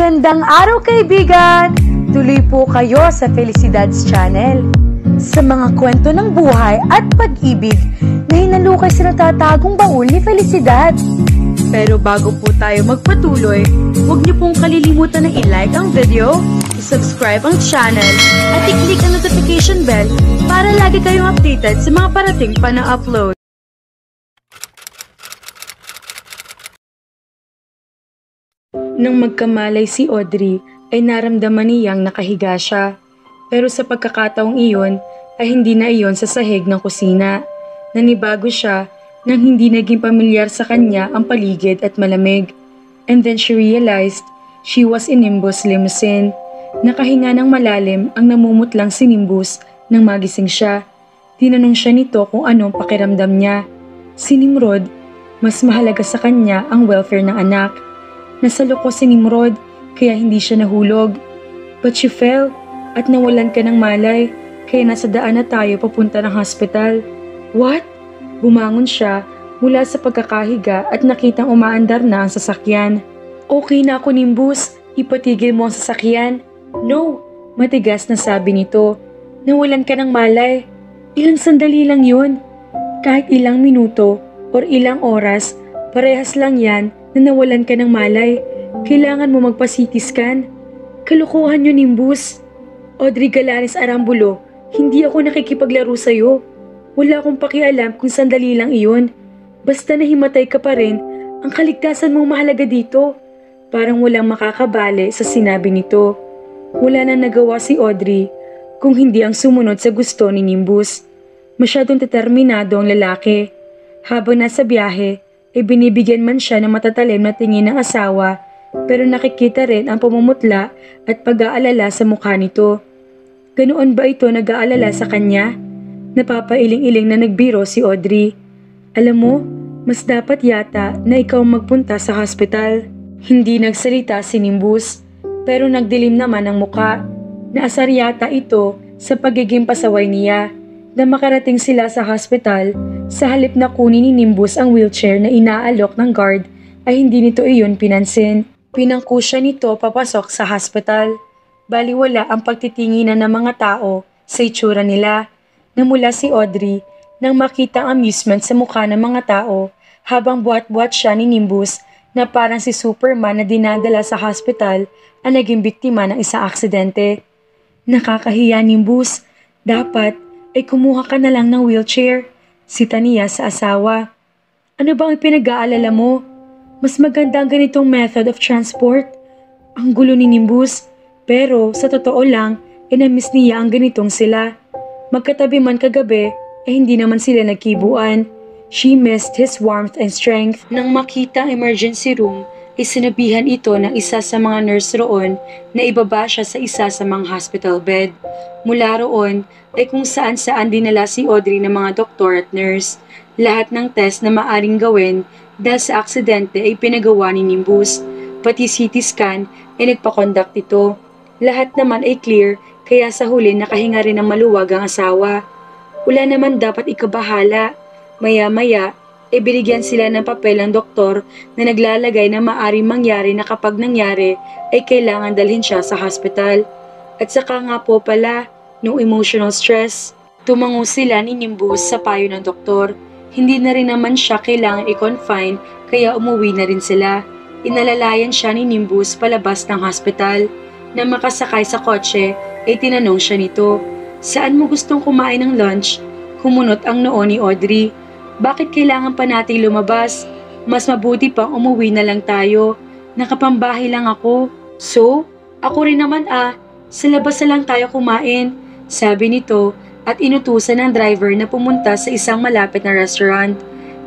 Magandang araw kaibigan! Tuloy po kayo sa Felicidad's Channel. Sa mga kwento ng buhay at pag-ibig na hinalukay sa natatagong baul ni Felicidad. Pero bago po tayo magpatuloy, huwag niyo pong kalilimutan na i-like ang video, i-subscribe ang channel, at i-click ang notification bell para lagi kayong updated sa mga parating pa na upload. Nang magkamalay si Audrey, ay naramdaman niyang nakahiga siya. Pero sa pagkakataong iyon, ay hindi na iyon sa sahig ng kusina. Nanibago siya nang hindi naging pamilyar sa kanya ang paligid at malamig. And then she realized she was in Nimbus' limousine. Nakahinga ng malalim ang namumutlang si Nimbus nang magising siya. Tinanong siya nito kung anong pakiramdam niya. Si Nimrod, mas mahalaga sa kanya ang welfare ng anak. Nasaloko si Nimrod kaya hindi siya nahulog. But she fell at nawalan ka ng malay kaya nasa daan na tayo papunta ng hospital. What? Bumangon siya mula sa pagkakahiga at nakitang umaandar na ang sasakyan. Okay na ako, Nimbus. Ipatigil mo ang sasakyan. No, matigas na sabi nito. Nawalan ka ng malay. Ilang sandali lang yun. Kahit ilang minuto or ilang oras, parehas lang yan na nawalan ka ng malay. Kailangan mo magpa-CT scan. Kalukuhan yun, Nimbus. Audrey Galanes Arambulo, hindi ako nakikipaglaro sa'yo. Wala akong pakialam kung sandali lang iyon. Basta nahimatay ka pa rin, ang kaligtasan mong mahalaga dito. Parang walang makakabali sa sinabi nito. Wala na nagawa si Audrey kung hindi ang sumunod sa gusto ni Nimbus. Masyadong determinado ang lalaki. Habang nasa biyahe, ay binibigyan man siya ng matatalim na tingin ng asawa, pero nakikita rin ang pamumutla at pag-aalala sa mukha nito. Ganoon ba ito nag-aalala sa kanya? Napapailing-iling na nagbiro si Audrey. Alam mo, mas dapat yata na ikaw magpunta sa hospital. Hindi nagsalita si Nimbus, pero nagdilim naman ang muka. Naasar yata ito sa pagiging pasaway niya na makarating sila sa hospital. Sa halip na kunin ni Nimbus ang wheelchair na inaalok ng guard, ay hindi nito iyon pinansin. Pinangko siya nito papasok sa hospital. Baliwala ang pagtitinginan ng mga tao sa itsura nila. Namula si Audrey nang makita ang amusement sa mukha ng mga tao habang buhat-buhat siya ni Nimbus na parang si Superman na dinadala sa hospital ang naging biktima ng isang aksidente. Nakakahiya, Nimbus. Dapat ay kumuha ka na lang ng wheelchair. Sita niya sa asawa. Ano bang pinag-aalala mo? Mas maganda ang ganitong method of transport. Ang gulo ni Nimbus. Pero sa totoo lang, na-miss niya ang ganitong sila. Magkatabi man kagabi, hindi naman sila nagkibuan. She missed his warmth and strength. Nang makita ang emergency room, sinabihan ito ng isa sa mga nurse roon na ibaba siya sa isa sa mga hospital bed. Mula roon ay kung saan-saan dinala si Audrey ng mga doktor at nurse. Lahat ng test na maaring gawin dahil sa aksidente ay pinagawa ni Nimbus. Pati CT scan ay nagpakonduct ito. Lahat naman ay clear kaya sa huli nakahinga rin ng maluwag ang asawa. Wala naman dapat ikabahala. Maya-maya ay binigyan sila ng papel ng doktor na naglalagay na maaring mangyari na kapag nangyari ay kailangan dalhin siya sa hospital. At saka nga po pala, nung emotional stress, tumango sila ni Nimbus sa payo ng doktor. Hindi na rin naman siya kailangan i-confine kaya umuwi na rin sila. Inalalayan siya ni Nimbus palabas ng hospital. Nang makasakay sa kotse ay tinanong siya nito, "Saan mo gustong kumain ng lunch?" Kumunot ang noo ni Audrey. "Bakit kailangan pa nating lumabas? Mas mabuti pang umuwi na lang tayo. Nakapambahay lang ako." "So? Ako rin naman sa labas na lang tayo kumain," sabi nito at inutusan ng driver na pumunta sa isang malapit na restaurant.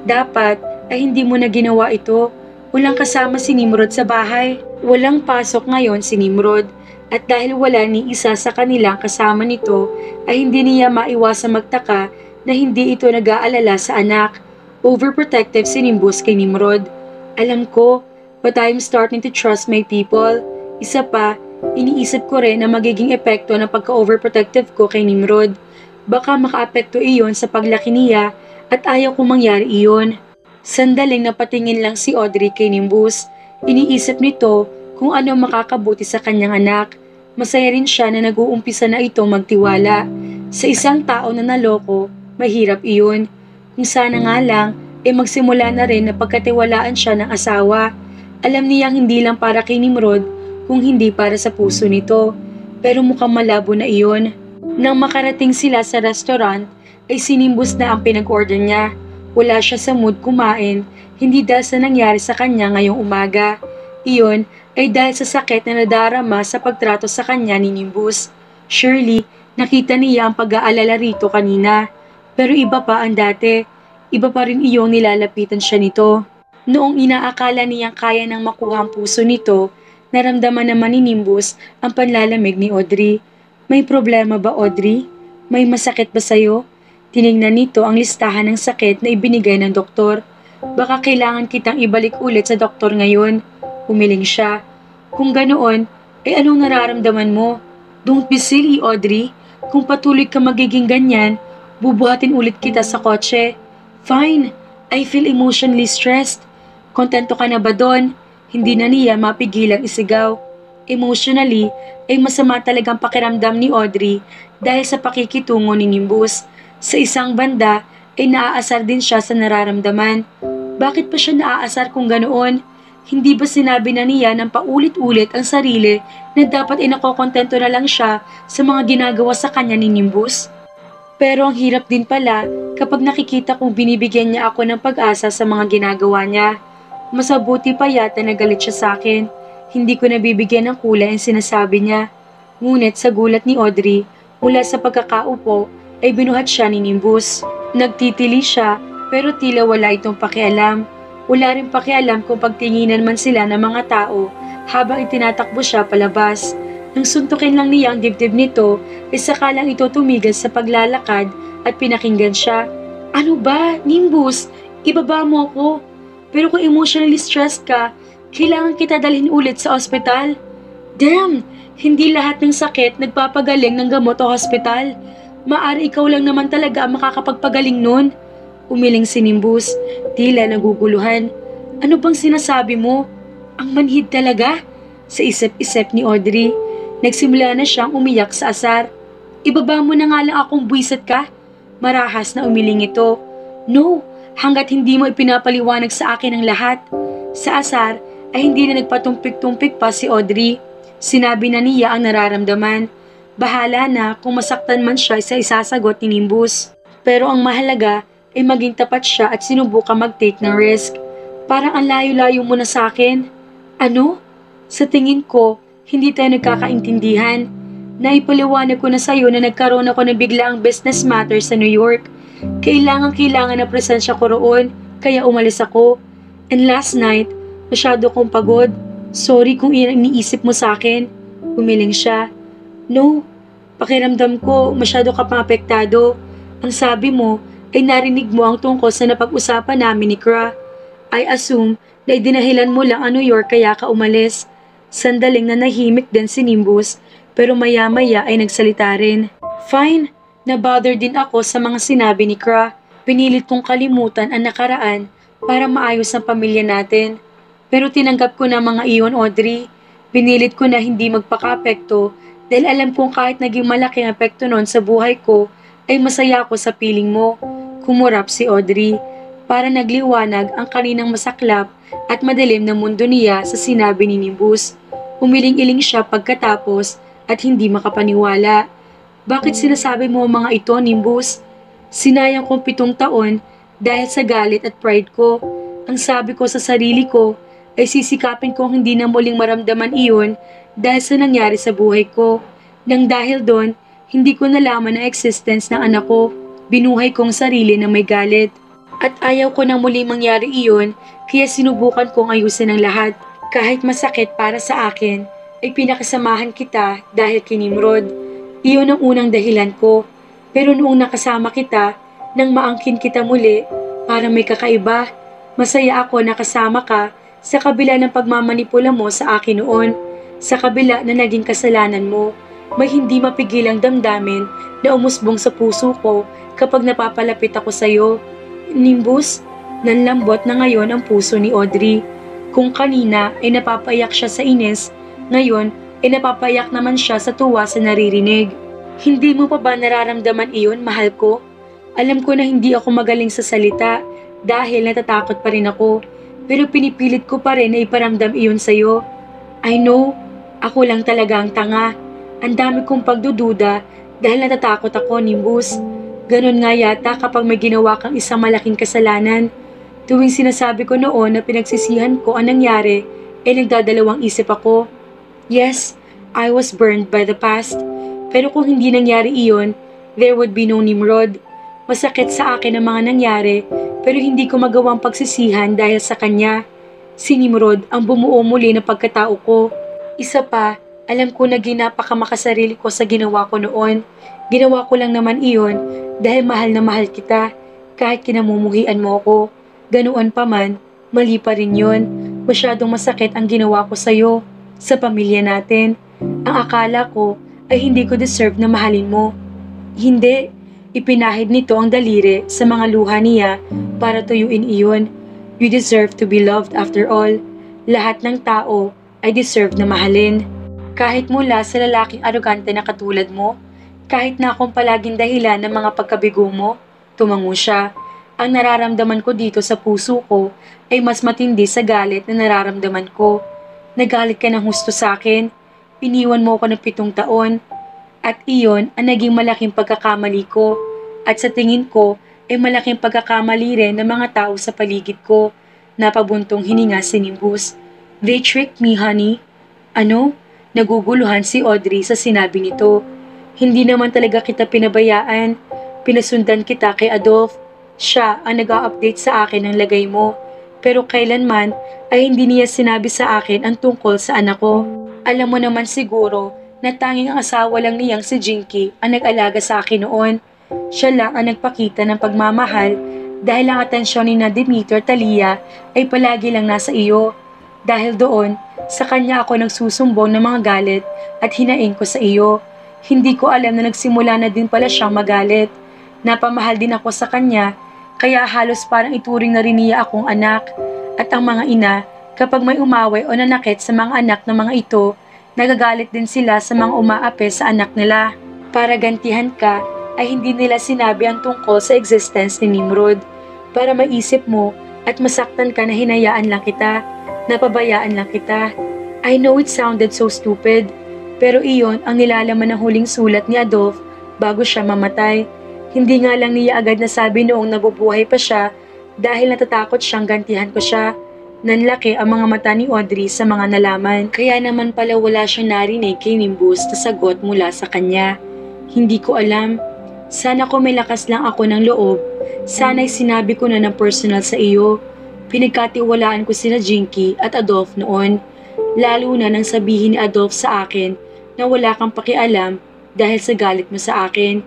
Dapat ay hindi mo na ginawa ito. Walang kasama si Nimrod sa bahay. Walang pasok ngayon si Nimrod at dahil wala ni isa sa kanilang kasama nito ay hindi niya maiwasang magtaka na hindi ito nag-aalala sa anak. Overprotective si Nimbus kay Nimrod. "Alam ko, but I'm starting to trust my people." Isa pa, iniisip ko rin na magiging epekto ng pagka-overprotective ko kay Nimrod. Baka makaapekto iyon sa paglaki niya at ayaw kong mangyari iyon. Sandaling napatingin lang si Audrey kay Nimbus. Iniisip nito kung ano makakabuti sa kanyang anak. Masaya rin siya na nag-uumpisa na ito magtiwala. Sa isang tao na naloko, mahirap iyon. Kung sana nga lang, magsimula na rin na pagkatiwalaan siya ng asawa. Alam niyang hindi lang para kay Nimrod, kung hindi para sa puso nito. Pero mukhang malabo na iyon. Nang makarating sila sa restaurant, ay sinimbus na ang pinag-order niya. Wala siya sa mood kumain, hindi dahil sa nangyari sa kanya ngayong umaga. Iyon ay dahil sa sakit na nadarama sa pagtrato sa kanya ni Nimbus. Surely, nakita niya ang pag-aalala rito kanina. Pero iba pa ang dati. Iba pa rin iyong nilalapitan siya nito. Noong inaakala niyang kaya nang makuha ang puso nito, naramdaman naman ni Nimbus ang panlalamig ni Audrey. May problema ba, Audrey? May masakit ba sa'yo? Tinignan nito ang listahan ng sakit na ibinigay ng doktor. Baka kailangan kitang ibalik ulit sa doktor ngayon. Umiling siya. Kung ganoon, ay anong nararamdaman mo? Don't be silly, Audrey. Kung patuloy ka magiging ganyan, bubuhatin ulit kita sa kotse. Fine, I feel emotionally stressed. Kontento ka na ba doon? Hindi na niya mapigilang isigaw. Emotionally, ay masama talagang pakiramdam ni Audrey dahil sa pakikitungo ni Nimbus. Sa isang banda, ay naaasar din siya sa nararamdaman. Bakit pa siya naaasar kung ganoon? Hindi ba sinabi na niya ng paulit-ulit ang sarili na dapat nakokontento na lang siya sa mga ginagawa sa kanya ni Nimbus? Pero ang hirap din pala kapag nakikita kong binibigyan niya ako ng pag-asa sa mga ginagawa niya. Masabuti pa yata na galit siya sa akin. Hindi ko nabibigyan ng kulay ang sinasabi niya. Ngunit sa gulat ni Audrey, mula sa pagkakaupo ay binuhat siya ni Nimbus. Nagtitili siya pero tila wala itong pakialam. Wala rin pakialam kung pagtinginan man sila ng mga tao habang itinatakbo siya palabas. Nang suntukin lang niya ang dibdib nito, saka lang ito tumigil sa paglalakad at pinakinggan siya. Ano ba, Nimbus? Ibaba mo ako. Pero kung emotionally stressed ka, kailangan kita dalhin ulit sa ospital. Damn! Hindi lahat ng sakit nagpapagaling ng gamot o hospital. Maari ikaw lang naman talaga ang makakapagpagaling nun. Umiling si Nimbus, tila naguguluhan. Ano bang sinasabi mo? Ang manhid talaga? Sa isip-isip ni Audrey, nagsimula na siyang umiyak sa asar. Ibaba mo na nga lang akong buwisit ka. Marahas na umiling ito. No, hanggat hindi mo ipinapaliwanag sa akin ang lahat. Sa asar ay hindi na nagpatumpik-tumpik pa si Audrey. Sinabi na niya ang nararamdaman. Bahala na kung masaktan man siya sa isasagot ni Nimbus. Pero ang mahalaga ay maging tapat siya at sinubukang mag-take ng risk. Parang ang layo-layo mo na sa akin. Ano? Sa tingin ko, hindi tayo nagkakaintindihan. Naipaliwanag ko na sa'yo na nagkaroon ako ng biglaang business matter sa New York. Kailangan na presensya ko roon, kaya umalis ako. And last night, masyado kong pagod. Sorry kung iniisip mo sa akin. Umiling siya. No, pakiramdam ko masyado ka pang apektado. Ang sabi mo ay narinig mo ang tungkol sa napag-usapan namin ni Kra. I assume na idinahilan mo lang ang New York kaya ka umalis. Sandaling nanahimik din si Nimbus pero maya-maya ay nagsalita rin. Fine, nabother din ako sa mga sinabi ni Kra. Pinilit kong kalimutan ang nakaraan para maayos ang pamilya natin. Pero tinanggap ko na mga iyon, Audrey. Pinilit ko na hindi magpaka-apekto dahil alam kong kahit naging malaking apekto noon sa buhay ko, ay masaya ako sa piling mo. Kumurap si Audrey. Para nagliwanag ang kaninang masaklap at madilim na mundo niya sa sinabi ni Nimbus. Umiling-iling siya pagkatapos at hindi makapaniwala. Bakit sinasabi mo ang mga ito, Nimbus? Sinayang kong 7 taon dahil sa galit at pride ko. Ang sabi ko sa sarili ko ay sisikapin kong hindi na muling maramdaman iyon dahil sa nangyari sa buhay ko. Nang dahil doon, hindi ko nalaman ang existence ng anak ko. Binuhay kong sarili na may galit. At ayaw ko nang muli mangyari iyon, kaya sinubukan kong ayusin ang lahat. Kahit masakit para sa akin, ay pinakasamahan kita dahil kay Nimrod. Iyon ang unang dahilan ko. Pero noong nakasama kita, nang maangkin kita muli, parang may kakaiba. Masaya ako na kasama ka sa kabila ng pagmamanipula mo sa akin noon. Sa kabila na naging kasalanan mo, may hindi mapigilang damdamin na umusbong sa puso ko kapag napapalapit ako sa iyo. Nimbus, nanlambot na ngayon ang puso ni Audrey. Kung kanina ay napapaiyak siya sa inis, ngayon ay napapaiyak naman siya sa tuwa sa naririnig. Hindi mo pa ba nararamdaman iyon, mahal ko? Alam ko na hindi ako magaling sa salita dahil natatakot pa rin ako, pero pinipilit ko pa rin na iparamdam iyon sa'yo. I know, ako lang talaga ang tanga. Ang dami kong pagdududa dahil natatakot ako, Nimbus. Ganon nga yata kapag may ginawa kang isang malaking kasalanan. Tuwing sinasabi ko noon na pinagsisihan ko ang nangyari, nagdadalawang isip ako. Yes, I was burned by the past. Pero kung hindi nangyari iyon, there would be no Nimrod. Masakit sa akin ang mga nangyari, pero hindi ko magawang pagsisihan dahil sa kanya. Si Nimrod ang bumuo muli ng pagkatao ko. Isa pa, alam ko na ginapakamakasarili ko sa ginawa ko noon. Ginawa ko lang naman iyon dahil mahal na mahal kita, kahit kinamumuhian mo ako. Ganoon pa man, mali pa rin yun. Masyadong masakit ang ginawa ko sa'yo, sa pamilya natin. Ang akala ko ay hindi ko deserve na mahalin mo. Hindi, ipinahid nito ang daliri sa mga luha niya para tuyuin iyon. You deserve to be loved after all. Lahat ng tao ay deserve na mahalin. Kahit mula sa lalaking arogante na katulad mo, kahit na akong palaging dahilan ng mga pagkabigo mo, tumango siya. Ang nararamdaman ko dito sa puso ko ay mas matindi sa galit na nararamdaman ko. Nagalit ka ng husto sa akin, iniwan mo ako ng 7 taon, at iyon ang naging malaking pagkakamali ko. At sa tingin ko ay malaking pagkakamali rin ng mga tao sa paligid ko. Napabuntong hininga si Nimbus. They tricked me, honey. Ano? Naguguluhan si Audrey sa sinabi nito. Hindi naman talaga kita pinabayaan. Pinasundan kita kay Adolf. Siya ang nag-a-update sa akin ng lagay mo. Pero kailanman ay hindi niya sinabi sa akin ang tungkol sa anak ko. Alam mo naman siguro na tanging ang asawa lang niyang si Jinky ang nag-alaga sa akin noon. Siya lang ang nagpakita ng pagmamahal dahil ang atensyon ni na Demeter Talia ay palagi lang nasa iyo. Dahil doon, sa kanya ako nagsusumbong ng mga galit at hinaing ko sa iyo. Hindi ko alam na nagsimula na din pala siyang magalit. Napamahal din ako sa kanya, kaya halos parang ituring na rin niya akong anak. At ang mga ina, kapag may umaway o nanakit sa mga anak ng mga ito, nagagalit din sila sa mga umaape sa anak nila. Para gantihan ka, ay hindi nila sinabi ang tungkol sa existence ni Nimrod. Para maisip mo at masaktan ka na hinayaan lang kita, napabayaan lang kita. I know it sounded so stupid, pero iyon ang nilalaman ng huling sulat ni Adolf bago siya mamatay. Hindi nga lang niya agad nasabi noong nabubuhay pa siya dahil natatakot siyang gantihan ko siya. Nanlaki ang mga mata ni Audrey sa mga nalaman. Kaya naman pala wala siyang narinig kay Nimbus na sagot mula sa kanya. Hindi ko alam. Sana ko may lakas lang ako ng loob. Sana'y sinabi ko na ng personal sa iyo. Pinagkatiwalaan ko sina Jinky at Adolf noon. Lalo na nang sabihin ni Adolf sa akin na wala kang pakialam dahil sa galit mo sa akin.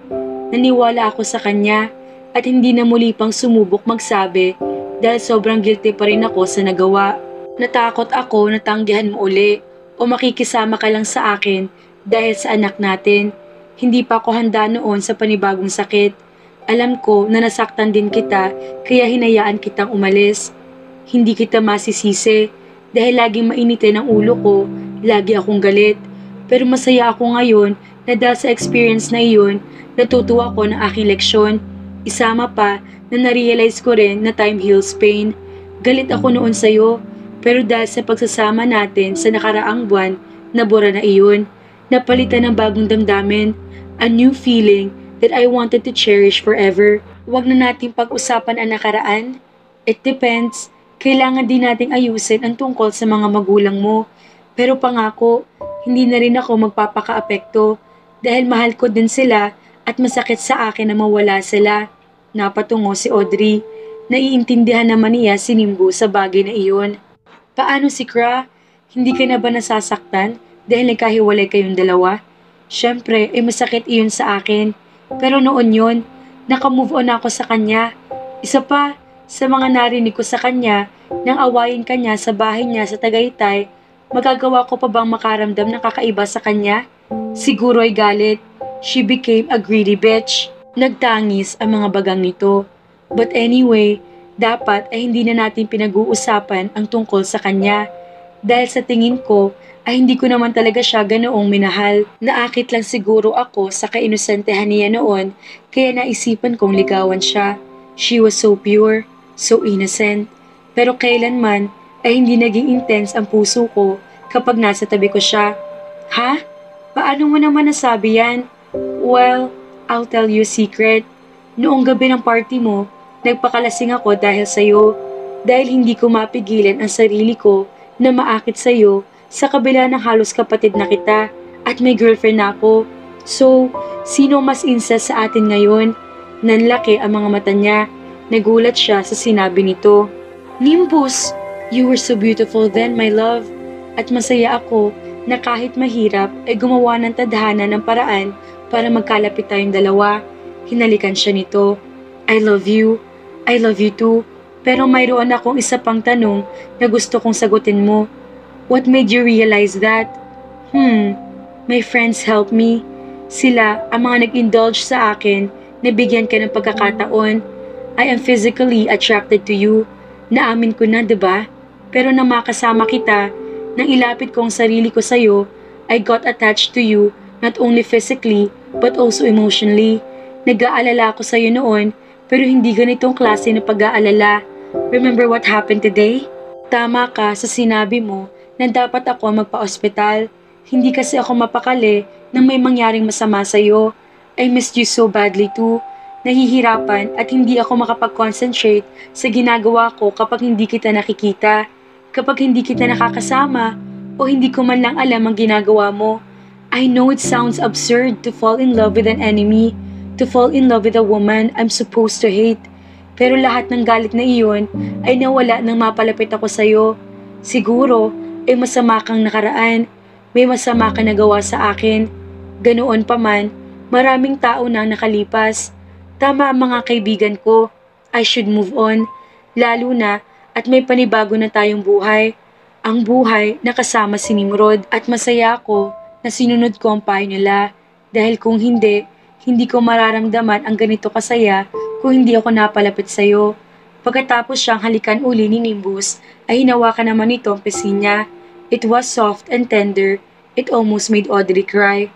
Naniwala ako sa kanya at hindi na muli pang sumubok magsabi dahil sobrang guilty pa rin ako sa nagawa. Natakot ako na tanggihan mo uli o makikisama ka lang sa akin dahil sa anak natin. Hindi pa ako handa noon sa panibagong sakit. Alam ko na nasaktan din kita kaya hinayaan kitang umalis. Hindi kita masisisi dahil laging mainitin ang ulo ko, lagi akong galit. Pero masaya ako ngayon na dahil sa experience na iyon, natutuwa ko ng aking leksyon. Isama pa na narealize ko rin na time heals pain. Galit ako noon sa'yo, pero dahil sa pagsasama natin sa nakaraang buwan, nabura na iyon. Napalitan ng bagong damdamin, a new feeling that I wanted to cherish forever. Huwag na nating pag-usapan ang nakaraan. It depends. Kailangan din nating ayusin ang tungkol sa mga magulang mo. Pero pangako, hindi na rin ako magpapaka-apekto dahil mahal ko din sila at masakit sa akin na mawala sila. Napatungo si Audrey. Naiintindihan naman niya si Nimbu sa bagay na iyon. Paano si Kra? Hindi ka na ba nasasaktan dahil nagkahiwalay kayong dalawa? Siyempre, masakit iyon sa akin. Pero noon yon, nakamove on ako sa kanya. Isa pa, sa mga narinig ko sa kanya, nang awayin kanya sa bahay niya sa Tagaytay, magagawa ko pa bang makaramdam ng kakaiba sa kanya? Siguro ay galit. She became a greedy bitch. Nagtangis ang mga bagang nito. But anyway, Dapat ay hindi na natin pinag-uusapan ang tungkol sa kanya. Dahil sa tingin ko ay hindi ko naman talaga siya ganoong minahal. Naakit lang siguro ako sa kainusentehan niya noon kaya naisipan kong ligawan siya. She was so pure, so innocent. Pero kailanman ay hindi naging intense ang puso ko kapag nasa tabi ko siya. Ha? Paano mo naman nasabi yan? Well, I'll tell you a secret. Noong gabi ng party mo, nagpakalasing ako dahil sa'yo. Dahil hindi ko mapigilan ang sarili ko na maakit sa'yo sa kabila ng halos kapatid na kita at may girlfriend na ako. So, sino mas incest sa atin ngayon? Nanlaki ang mga mata niya. Nagulat siya sa sinabi nito. Nimbus, you were so beautiful then, my love. At masaya ako na kahit mahirap ay gumawa ng tadhana ng paraan para magkalapit tayong dalawa. Hinalikan siya nito. I love you. I love you too. Pero mayroon akong isa pang tanong na gusto kong sagutin mo. What made you realize that? My friends helped me. Sila ang mga nag-indulge sa akin na bigyan ka ng pagkakataon. I am physically attracted to you. Naamin ko na, diba? Pero nang makasama kita, nang ilapit ko ang sarili ko sa'yo, I got attached to you not only physically but also emotionally. Nag-aalala ako sa'yo noon pero hindi ganitong klase na pag-aalala. Remember what happened today? Tama ka sa sinabi mo na dapat ako magpa-ospital. Hindi kasi ako mapakali nang may mangyaring masama sa'yo. I missed you so badly too. Nahihirapan at hindi ako makapag-concentrate sa ginagawa ko kapag hindi kita nakikita. Kapag hindi kita nakakasama o hindi ko man lang alam ang ginagawa mo. I know it sounds absurd to fall in love with an enemy, to fall in love with a woman I'm supposed to hate. Pero lahat ng galit na iyon ay nawala nang mapalapit ako sa'yo. Siguro ay masama kang nakaraan, may masama ka nagawa sa akin. Ganoon pa man, maraming tao na nakalipas. Tama ang mga kaibigan ko, I should move on. Lalo na at may panibago na tayong buhay. Ang buhay na kasama si Nimrod at masaya ako na sinunod ko ang payo nila. Dahil kung hindi, hindi ko mararamdaman ang ganito kasaya kung hindi ako napalapit sa'yo. Pagkatapos siyang halikan uli ni Nimbus, ay hinawakan naman ito ang pisi niya. It was soft and tender. It almost made Audrey cry.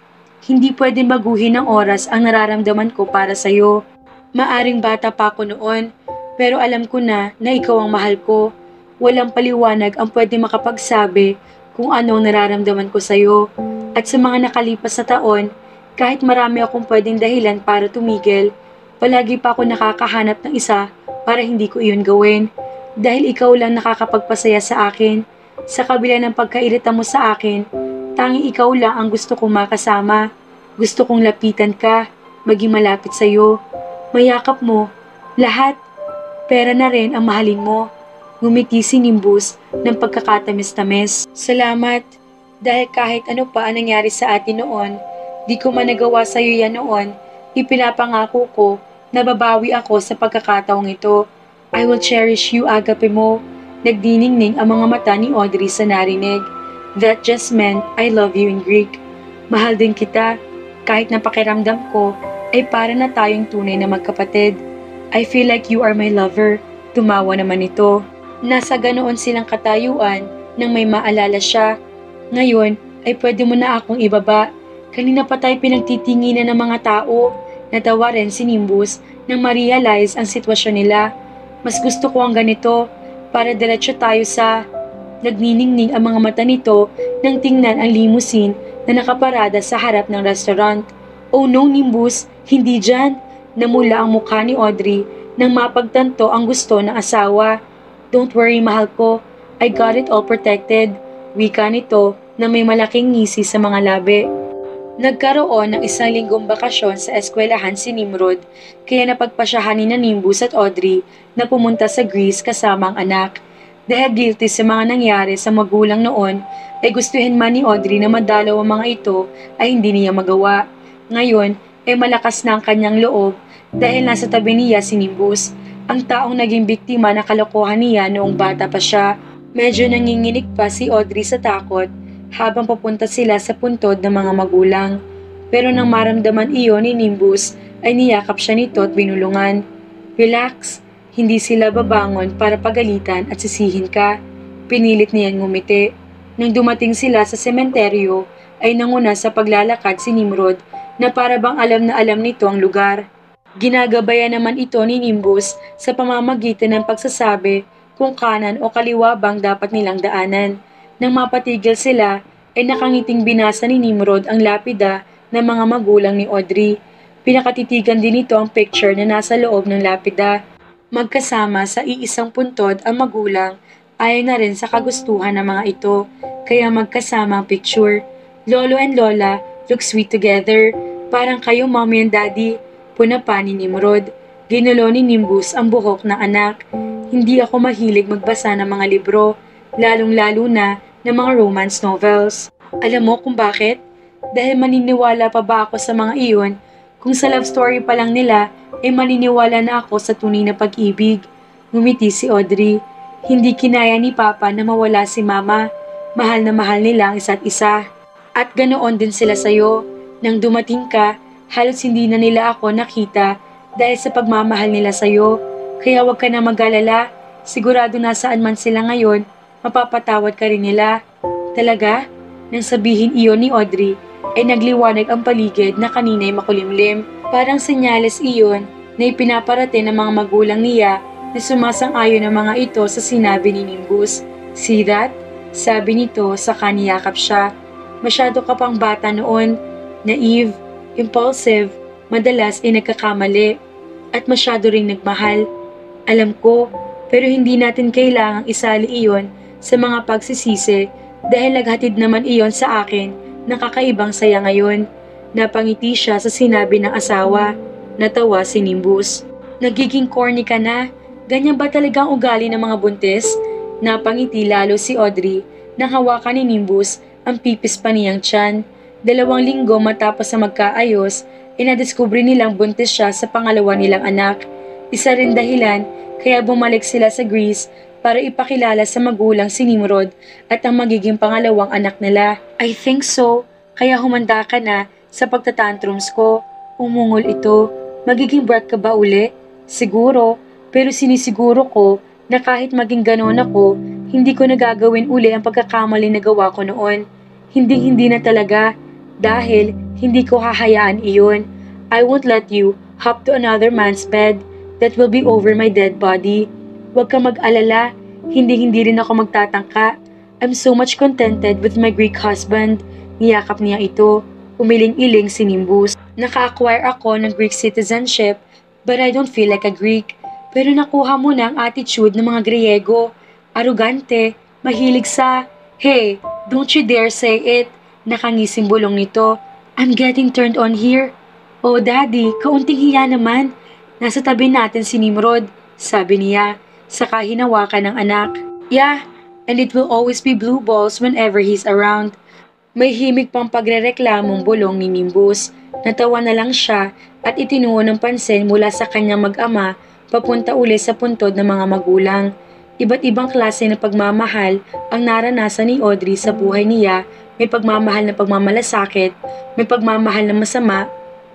Hindi pwedeng baguhin ng oras ang nararamdaman ko para sa'yo. Maaring bata pa ako noon, pero alam ko na ikaw ang mahal ko. Walang paliwanag ang pwede makapagsabi kung ano ang nararamdaman ko sa'yo. At sa mga nakalipas na taon, kahit marami akong pwedeng dahilan para tumigil, palagi pa ako nakakahanap ng isa para hindi ko iyon gawin. Dahil ikaw lang nakakapagpasaya sa akin. Sa kabila ng pagkairita mo sa akin, tanging ikaw lang ang gusto kong makasama. Gusto kong lapitan ka, maging malapit sa'yo. Mayakap mo, lahat. Pera na rin ang mahalin mo. Ngumiti si Nimbus ng pagkakatamis-tamis. Salamat, dahil kahit ano pa ang nangyari sa atin noon, di ko man nagawa sa'yo yan noon, ipinapangako ko na babawi ako sa pagkakataong ito. I will cherish you, agape mo. Nagdiningning ang mga mata ni Audrey sa narinig. That just meant I love you in Greek. Mahal din kita, kahit na pakiramdam ko ay para na tayong tunay na magkapatid. I feel like you are my lover. Tumawa naman ito. Nasa ganoon silang katayuan nang may maalala siya. Ngayon ay pwede mo na akong ibaba. Kanina pa tayo pinagtitinginan ng mga tao. Natawa rin si Nimbus nang ma-realize ang sitwasyon nila. Mas gusto ko ang ganito para diretso tayo sa... Nagniningning ang mga mata nito nang tingnan ang limousine na nakaparada sa harap ng restaurant. Oh no, Nimbus, hindi dyan. Namula ang mukha ni Audrey nang mapagtanto ang gusto ng asawa. Don't worry, mahal ko. I got it all protected. Wika nito na may malaking ngisi sa mga labi. Nagkaroon ng isang linggong bakasyon sa eskwelahan si Nimrod kaya napagpasyahan ni Nimbus at Audrey na pumunta sa Greece kasama ang anak. Dahil guilty sa mga nangyari sa magulang noon, ay gustuhin man ni Audrey na madalaw ang mga ito ay hindi niya magawa. Ngayon ay malakas na ang kanyang loob dahil nasa tabi niya si Nimbus, ang taong naging biktima ng kalokohan niya noong bata pa siya. Medyo nanginginig pa si Audrey sa takot habang papunta sila sa puntod ng mga magulang. Pero nang maramdaman iyon ni Nimbus ay niyakap siya nito at binulungan. Relax, Hindi sila babangon para pagalitan at sisihin ka. Pinilit niyang ngumiti. Nang dumating sila sa sementeryo, ay nanguna sa paglalakad si Nimrod na para bang alam na alam nito ang lugar. Ginagabayan naman ito ni Nimbus sa pamamagitan ng pagsasabi kung kanan o kaliwa bang dapat nilang daanan. Nang mapatigil sila, ay nakangiting binasa ni Nimrod ang lapida ng mga magulang ni Audrey. Pinakatitigan din ito ang picture na nasa loob ng lapida. Magkasama sa iisang puntod ang magulang, ayon na rin sa kagustuhan ng mga ito, kaya magkasama ang picture. Lolo and Lola look sweet together, parang kayo mommy and daddy, punapa ni Nimrod. Ginulo ni Nimbus ang buhok ng anak. Hindi ako mahilig magbasa ng mga libro, lalong-lalo na ng mga romance novels. Alam mo kung bakit? Dahil maniniwala pa ba ako sa mga iyon? Kung sa love story pa lang nila, ay maniniwala na ako sa tunay na pag-ibig. Ngumiti si Audrey. Hindi kinaya ni Papa na mawala si Mama. Mahal na mahal nila ang isa't isa. At ganoon din sila sa'yo. Nang dumating ka, halos hindi na nila ako nakita dahil sa pagmamahal nila sa'yo. Kaya huwag ka na mag-alala. Sigurado nasaan man sila ngayon, mapapatawad ka rin nila. Talaga? Nang sabihin iyon ni Audrey, ay nagliwanag ang paligid na kanina'y makulimlim. Parang senyales iyon na ipinaparating ng mga magulang niya na sumasang-ayon ang mga ito sa sinabi ni Nimbus. See that? Sabi nito sa kaniyakap siya. Masyado ka pang bata noon, naive, impulsive, madalas ay nagkakamali, at masyado ring nagmahal. Alam ko, pero hindi natin kailangang isali iyon sa mga pagsisisi dahil naghatid naman iyon sa akin ng kakaibang saya ngayon. Napangiti siya sa sinabi ng asawa. Natawa si Nimbus. Nagiging corny ka na. Ganyan ba talagang ugali ng mga buntis? Napangiti lalo si Audrey nang hawakan ni Nimbus ang pipis pa niyang tiyan. 2 linggo matapos na magkaayos, inadiskubre nilang buntis siya sa pangalawa nilang anak. Isa rin dahilan kaya bumalik sila sa Greece para ipakilala sa magulang si Nimrod at ang magiging pangalawang anak nila. I think so, kaya humanda ka na sa pagtatantrums ko. Umungol ito. Magiging brat ka ba uli? Siguro, pero sinisiguro ko na kahit maging ganoon ako, hindi ko nagagawin uli ang pagkakamali na gawa ko noon. Hindi na talaga, dahil hindi ko hahayaan iyon. I won't let you hop to another man's bed. That will be over my dead body. Huwag ka mag-alala, hindi rin ako magtatangka. I'm so much contented with my Greek husband. Niyakap niya ito. Umiling-iling si Nimbus. Naka-acquire ako ng Greek citizenship, but I don't feel like a Greek. Pero nakuha mo na ang attitude ng mga Griego. Arugante, mahilig sa, hey, don't you dare say it. Nakangising bulong nito. I'm getting turned on here. Oh daddy, kaunting hiya naman. Nasa tabi natin si Nimrod, sabi niya. Saka hinawakan ng anak. Yeah, and it will always be blue balls whenever he's around. May himig pang pagrereklamong bulong ni Nimbus. Natawa na lang siya at itinuo ng pansin mula sa kanyang mag-ama papunta uli sa puntod ng mga magulang. Iba't ibang klase ng pagmamahal ang naranasan ni Audrey sa buhay niya. May pagmamahal na pagmamalasakit, may pagmamahal na masama,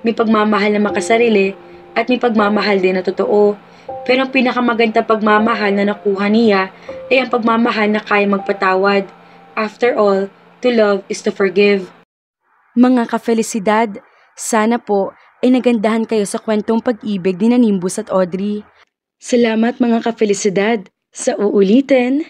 may pagmamahal na makasarili, at may pagmamahal din na totoo. Pero ang pinakamagandang pagmamahal na nakuha niya ay ang pagmamahal na kaya magpatawad. After all, to love is to forgive. Mga kafelisidad, sana po ay nagandahan kayo sa kwentong pag-ibig ni Nimbus at Audrey. Salamat mga kafelisidad. Sa uulitin.